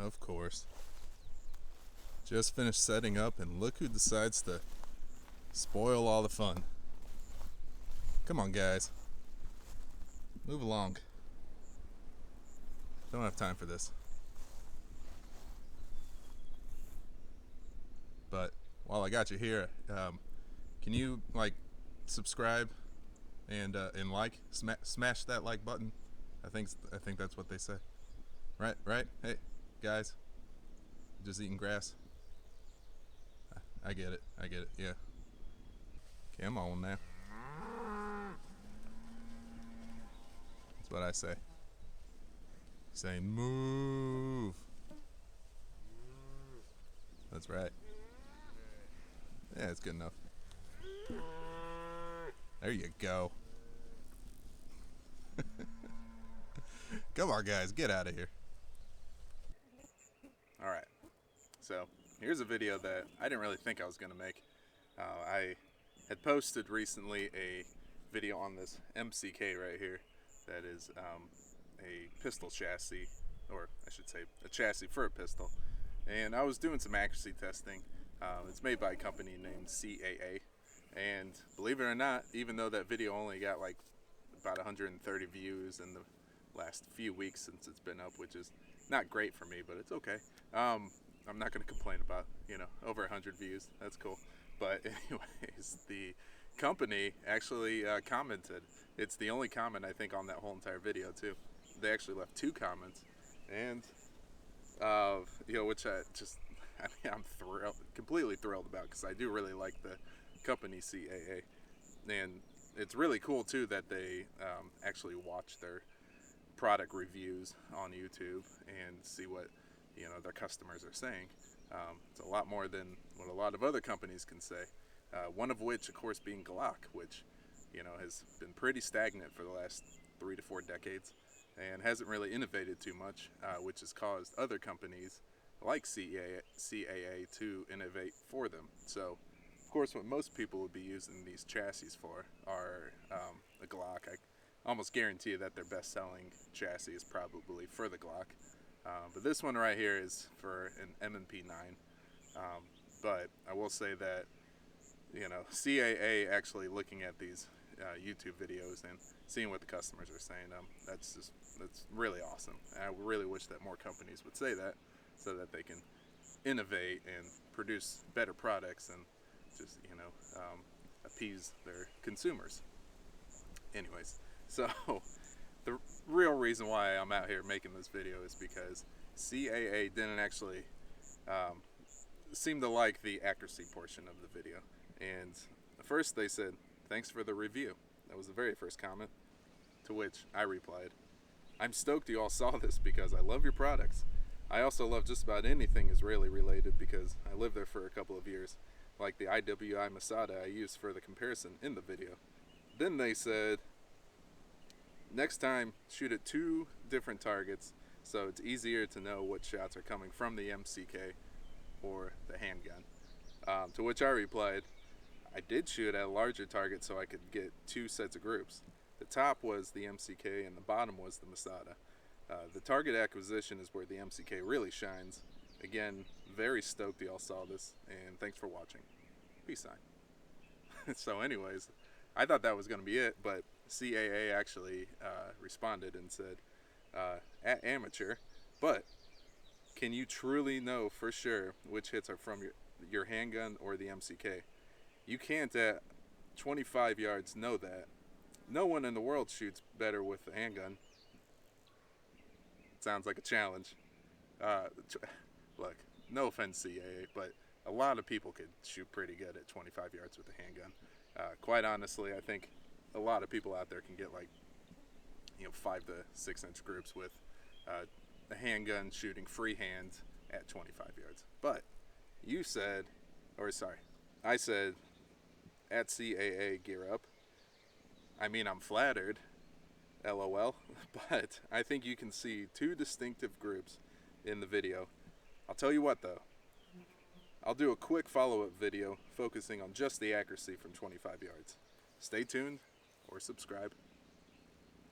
Of course. Just finished setting up, and look who decides to spoil all the fun. Come on, guys. Move along. Don't have time for this. But while I got you here, can you subscribe and like smash that like button? I think that's what they say. Right. Hey, guys, just eating grass. I get it. Yeah. Okay, I'm on now. That's what I say. Saying move. That's right. Yeah, it's good enough. There you go. Come on, guys, get out of here. Alright, so here's a video that I didn't really think I was going to make. I had posted recently a video on this MCK right here that is a pistol chassis, or I should say a chassis for a pistol. And I was doing some accuracy testing. It's made by a company named CAA. And believe it or not, even though that video only got like about 130 views in the last few weeks since it's been up, which is not great for me, but it's okay. I'm not going to complain about, over 100 views. That's cool. But anyways, the company actually commented. It's the only comment I think on that whole entire video too. They actually left 2 comments, and which I'm completely thrilled about, because I do really like the company CAA, and it's really cool too that they actually watch their product reviews on YouTube and see what their customers are saying. It's a lot more than what a lot of other companies can say. One of which, of course, being Glock, which has been pretty stagnant for the last 3 to 4 decades and hasn't really innovated too much, which has caused other companies like CAA to innovate for them. So, of course, what most people would be using these chassis for are a Glock. I almost guarantee you that their best-selling chassis is probably for the Glock. But this one right here is for an M&P 9. But I will say that, CAA actually looking at these YouTube videos and seeing what the customers are saying, that's really awesome. I really wish that more companies would say that, so that they can innovate and produce better products and just, appease their consumers. Anyways, so the real reason why I'm out here making this video is because CAA didn't actually seem to like the accuracy portion of the video. And first they said, "Thanks for the review." That was the very first comment, to which I replied, "I'm stoked you all saw this because I love your products. I also love just about anything Israeli related because I lived there for a couple of years, like the IWI Masada I used for the comparison in the video." Then they said, "Next time, shoot at 2 different targets so it's easier to know what shots are coming from the MCK or the handgun." To which I replied, "I did shoot at a larger target so I could get 2 sets of groups. The top was the MCK and the bottom was the Masada. The target acquisition is where the MCK really shines. Again, very stoked y'all saw this, and thanks for watching. Peace sign." So anyways, I thought that was going to be it, but CAA actually responded and said, "At amateur, but can you truly know for sure which hits are from your handgun or the MCK? You can't at 25 yards know that. No one in the world shoots better with the handgun." Sounds like a challenge. Look, no offense CAA, but a lot of people could shoot pretty good at 25 yards with a handgun. Quite honestly, I think a lot of people out there can get 5 to 6 inch groups with a handgun shooting freehand at 25 yards. But I said, at CAA gear up. I mean, I'm flattered, LOL, but I think you can see 2 distinctive groups in the video. I'll tell you what though, I'll do a quick follow-up video focusing on just the accuracy from 25 yards. Stay tuned or subscribe.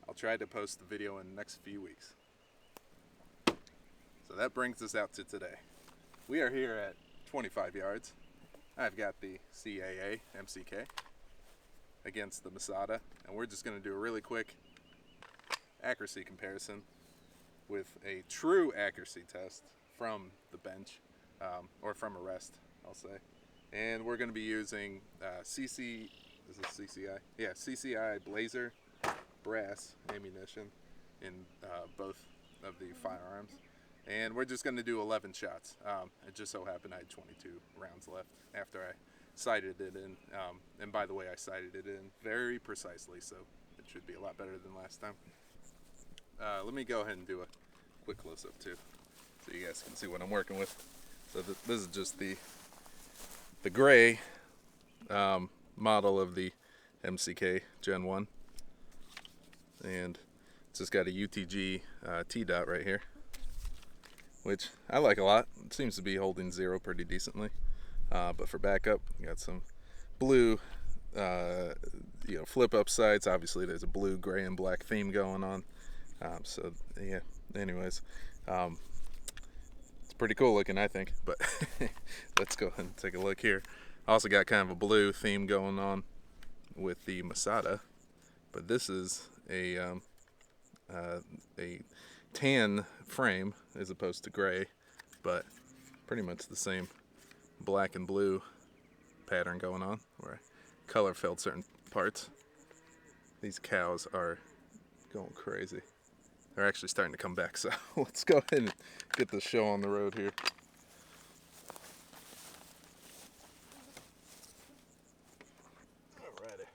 I'll try to post the video in the next few weeks. So So that brings us out to today. We are here at 25 yards. I've got the CAA MCK against the Masada, and we're just going to do a really quick accuracy comparison with a true accuracy test from the bench, or from a rest, I'll say. And we're going to be using is this CCI? Yeah, CCI Blazer brass ammunition in both of the firearms. And we're just going to do 11 shots. It just so happened I had 22 rounds left after I sighted it in. And by the way, I sighted it in very precisely, so it should be a lot better than last time. Let me go ahead and do a quick close-up too, so you guys can see what I'm working with. So this is just the gray model of the MCK Gen 1. And it's just got a UTG T-dot right here, which I like a lot. It seems to be holding zero pretty decently. But for backup, you got some blue, flip up sights. Obviously, there's a blue, gray, and black theme going on. So yeah. Anyways, it's pretty cool looking, I think. But let's go ahead and take a look here. Also got kind of a blue theme going on with the Masada, but this is a tan frame as opposed to gray, but pretty much the same black and blue pattern going on, where I color filled certain parts. These cows are going crazy. They're actually starting to come back, so let's go ahead and get the show on the road here. Alrighty.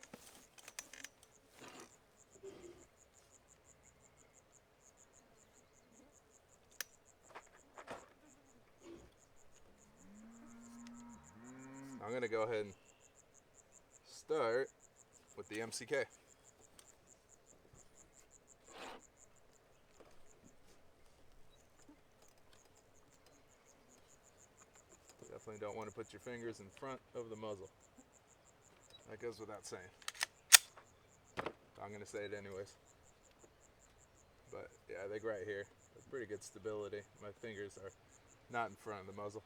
I'm going to go ahead and start with the MCK. Definitely don't want to put your fingers in front of the muzzle. That goes without saying. I'm going to say it anyways. But yeah, I think right here, there's pretty good stability. My fingers are not in front of the muzzle.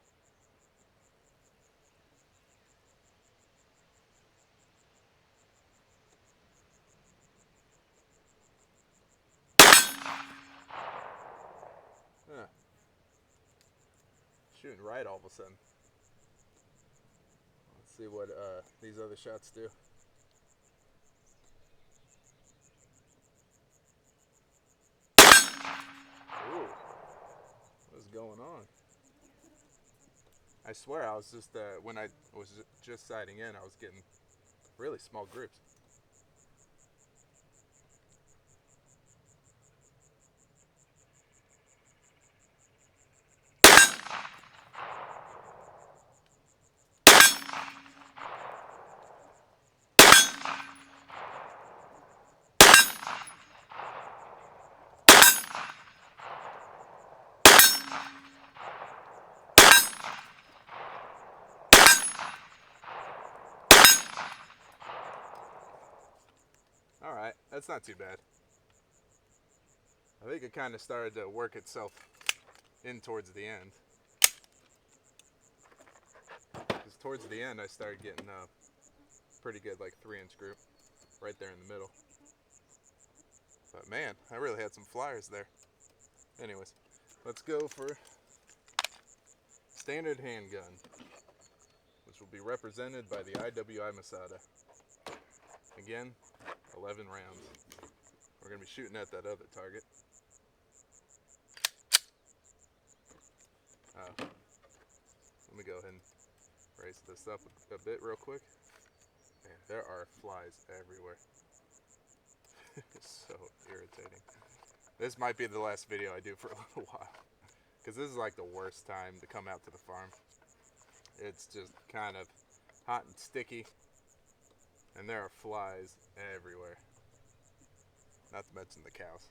Huh. Shooting right all of a sudden. Let's see what these other shots do. Ooh, what's going on? I swear I was just, when I was just sighting in, I was getting really small groups. Alright, that's not too bad. I think it kind of started to work itself in towards the end. Because towards the end I started getting a pretty good 3-inch group right there in the middle. But man, I really had some flyers there. Anyways, let's go for standard handgun, which will be represented by the IWI Masada. Again, 11 rounds. We're going to be shooting at that other target. Let me go ahead and raise this up a bit real quick. Man, there are flies everywhere. It's so irritating. This might be the last video I do for a little while, because this is like the worst time to come out to the farm. It's just kind of hot and sticky, and there are flies everywhere. Not to mention the cows.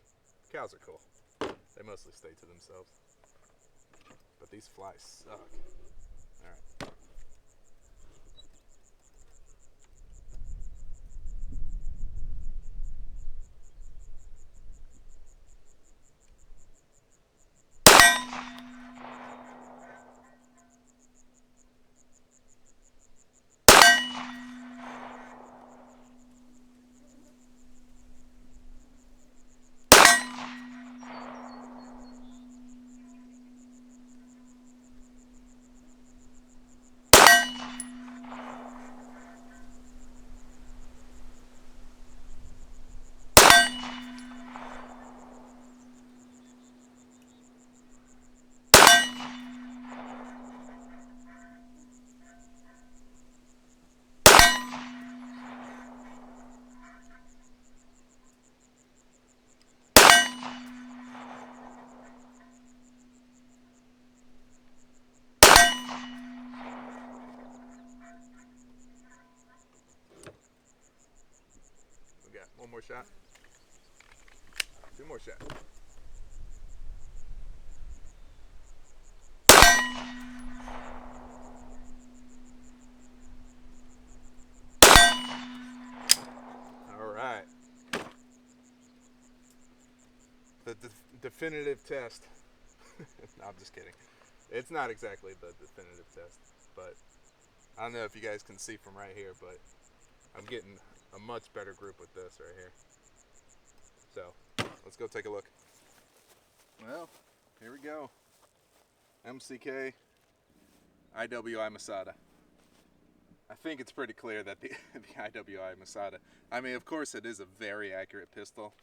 Cows are cool. They mostly stay to themselves. But these flies suck. Alright. more shot. 2 more shots. All right. The definitive test. No, I'm just kidding. It's not exactly the definitive test, but I don't know if you guys can see from right here, but I'm getting a much better group with this right here. So let's go take a look. Well, here we go. MCK IWI Masada. I think it's pretty clear that the IWI Masada, I mean, of course it is a very accurate pistol,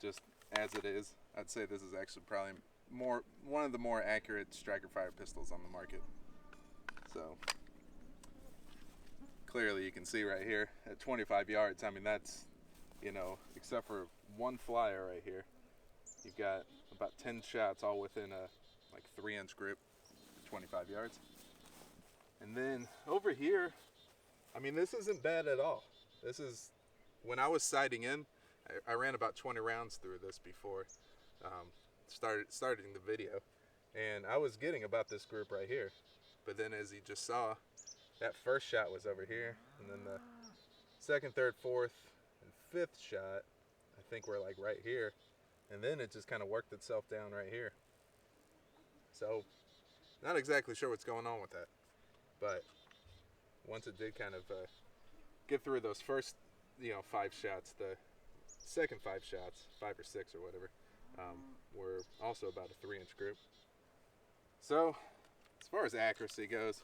just as it is. I'd say this is actually probably one of the more accurate striker fire pistols on the market. So clearly you can see right here at 25 yards, I mean that's, you know, except for one flyer right here, you've got about 10 shots all within a like 3-inch grip, 25 yards. And then over here, I mean, this isn't bad at all. This is, when I was sighting in, I ran about 20 rounds through this before starting the video, and I was getting about this group right here. But then as you just saw, that first shot was over here, and then the second, third, fourth, and fifth shot, I think were like right here, and then it just kind of worked itself down right here. So, not exactly sure what's going on with that, but once it did kind of get through those first, 5 shots, the second 5 shots, 5 or 6 or whatever, were also about a 3-inch group. So, as far as accuracy goes,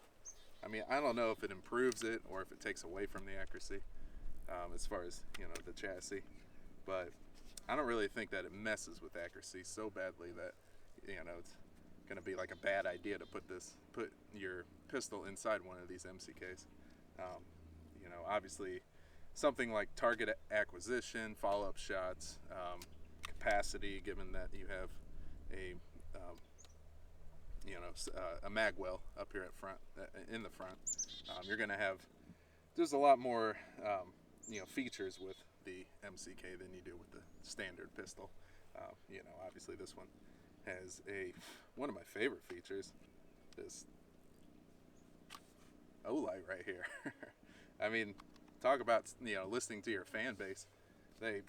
I mean, I don't know if it improves it or if it takes away from the accuracy, as far as, the chassis, but I don't really think that it messes with accuracy so badly that, it's going to be like a bad idea to put your pistol inside one of these MCKs. Obviously something like target acquisition, follow-up shots, capacity, given that you have a mag well up here at front, in the front, you're going to have just a lot more features with the MCK than you do with the standard pistol. Obviously this one has one of my favorite features, this O-light right here. I mean, talk about, listening to your fan base. They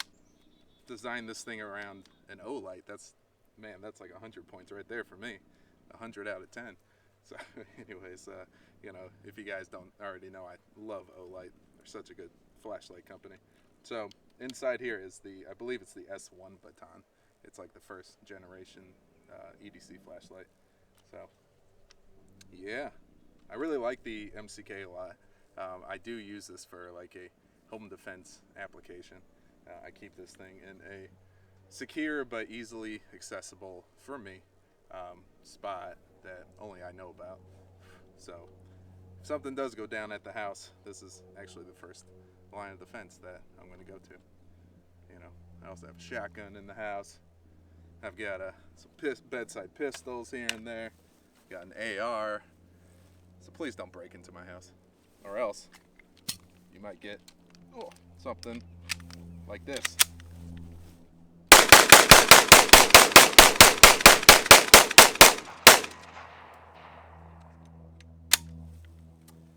designed this thing around an O-light. That's like 100 points right there for me. 100 out of 10. So anyways, if you guys don't already know, I love O-light. They're such a good flashlight company. So inside here is I believe it's the S1 baton. It's like the first generation EDC flashlight. So yeah, I really like the MCK a lot. I do use this for like a home defense application. I keep this thing in a secure but easily accessible for me spot that only I know about. So if something does go down at the house, this is actually the first line of defense that I'm going to go to. I also have a shotgun in the house. I've got some bedside pistols here and there. Got an AR. So please don't break into my house, or else you might get something like this.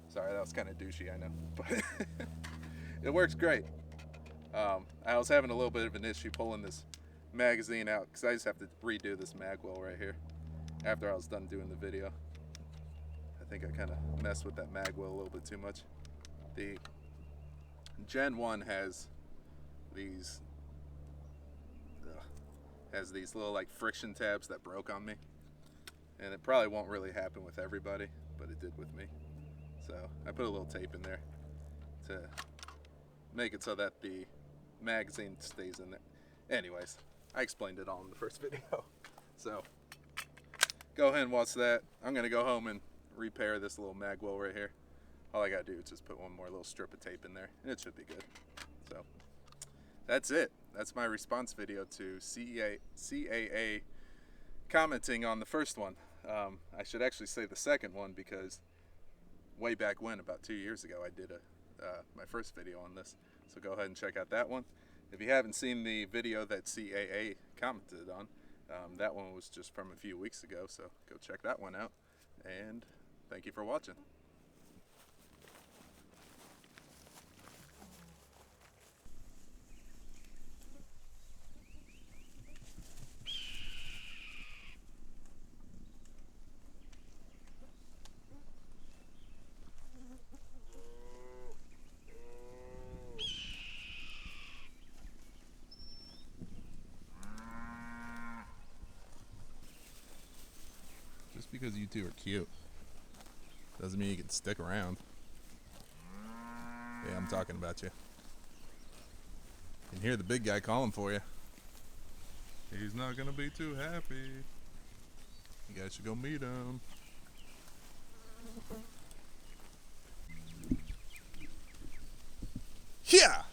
Sorry, that was kind of douchey, I know, but it works great. I was having a little bit of an issue pulling this magazine out because I just have to redo this mag well right here after I was done doing the video. I think I kind of messed with that mag well a little bit too much. The Gen 1 has these little like friction tabs that broke on me, and it probably won't really happen with everybody, but it did with me. So I put a little tape in there to make it so that the magazine stays in there. Anyways, I explained it all in the first video. So go ahead and watch that. I'm gonna go home and repair this little mag well right here. All I gotta do is just put one more little strip of tape in there and it should be good. So that's it. That's my response video to CAA commenting on the first one. I should actually say the second one because way back when, about 2 years ago, I did my first video on this. So go ahead and check out that one. If you haven't seen the video that CAA commented on, that one was just from a few weeks ago, so go check that one out. And thank you for watching. Just because you two are cute doesn't mean you can stick around. Yeah, I'm talking about you. You can hear the big guy calling for you. He's not gonna be too happy. You guys should go meet him. Yeah!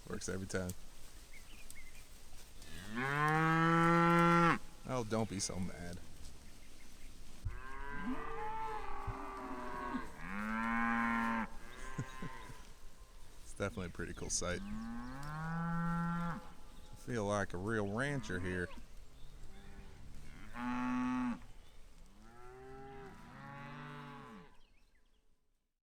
Works every time. Oh, don't be so mad. It's definitely a pretty cool sight. I feel like a real rancher here.